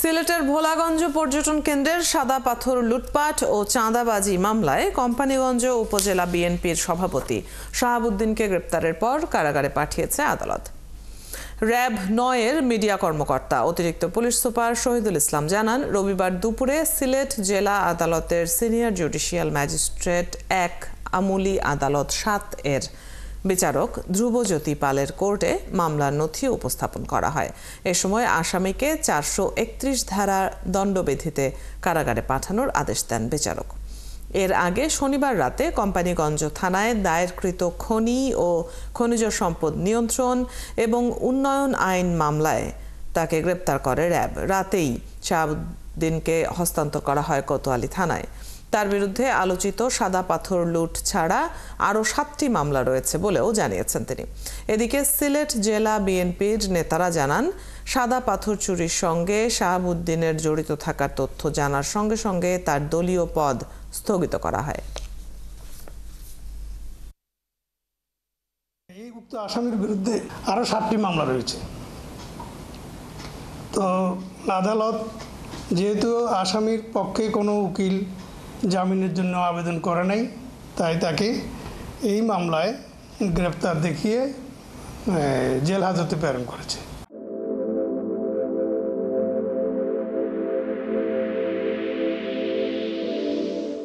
সিলেটের ভোলাগঞ্জ পর্যটন কেন্দ্রের সাদা পাথর লুটপাট ও চাঁদাবাজি মামলায় কোম্পানীগঞ্জ উপজেলা বিএনপির সভাপতি শাহাবুদ্দিনকে গ্রেপ্তারের পর কারাগারে পাঠিয়েছে আদালত। র্যাব ৯-এর মিডিয়া কর্মকর্তা অতিরিক্ত পুলিশ সুপার শহীদুল ইসলাম জানান, রবিবার দুপুরে সিলেট জেলা আদালতের সিনিয়র জুডিশিয়াল ম্যাজিস্ট্রেট ১ আমুলি আদালত ৭-এর বিচারক ধ্রুবজ্যোতি পালের কোর্টে মামলার নথি উপস্থাপন করা হয়। এ সময় আসামিকে ৪৩১ ধারা দণ্ডবিধিতে কারাগারে পাঠানোর আদেশ দেন বিচারক। এর আগে শনিবার রাতে কোম্পানীগঞ্জ থানায় দায়েরকৃত খনি ও খনিজ সম্পদ নিয়ন্ত্রণ এবং উন্নয়ন আইন মামলায় তাকে গ্রেপ্তার করে র্যাব। রাতেই শাহাবুদ্দিনকে হস্তান্তর করা হয় কোতোয়ালি থানায়। তার বিরুদ্ধে আলোচিত সাদা পাথর লুট ছাড়া আরও ৭টি মামলা রয়েছে বলেও জানিয়েছেন তিনি। এদিকে সিলেট জেলা বিএনপির নেতারা জানান, সাদা পাথর চুরির সঙ্গে শাহাবুদ্দিনের জড়িত থাকার তথ্য জানার সঙ্গে সঙ্গে তার দলীয় পদ স্থগিত করা হয়। এই উক্ত আসামির বিরুদ্ধে আরও ৭টি মামলা রয়েছে। তো আদালত যেহেতু আসামির পক্ষে কোনো উকিল জামিনের জন্য আবেদন করে নাই, তাই তাকে এই মামলায় গ্রেপ্তার দেখিয়ে জেল হাজতে প্রেরণ করেছে।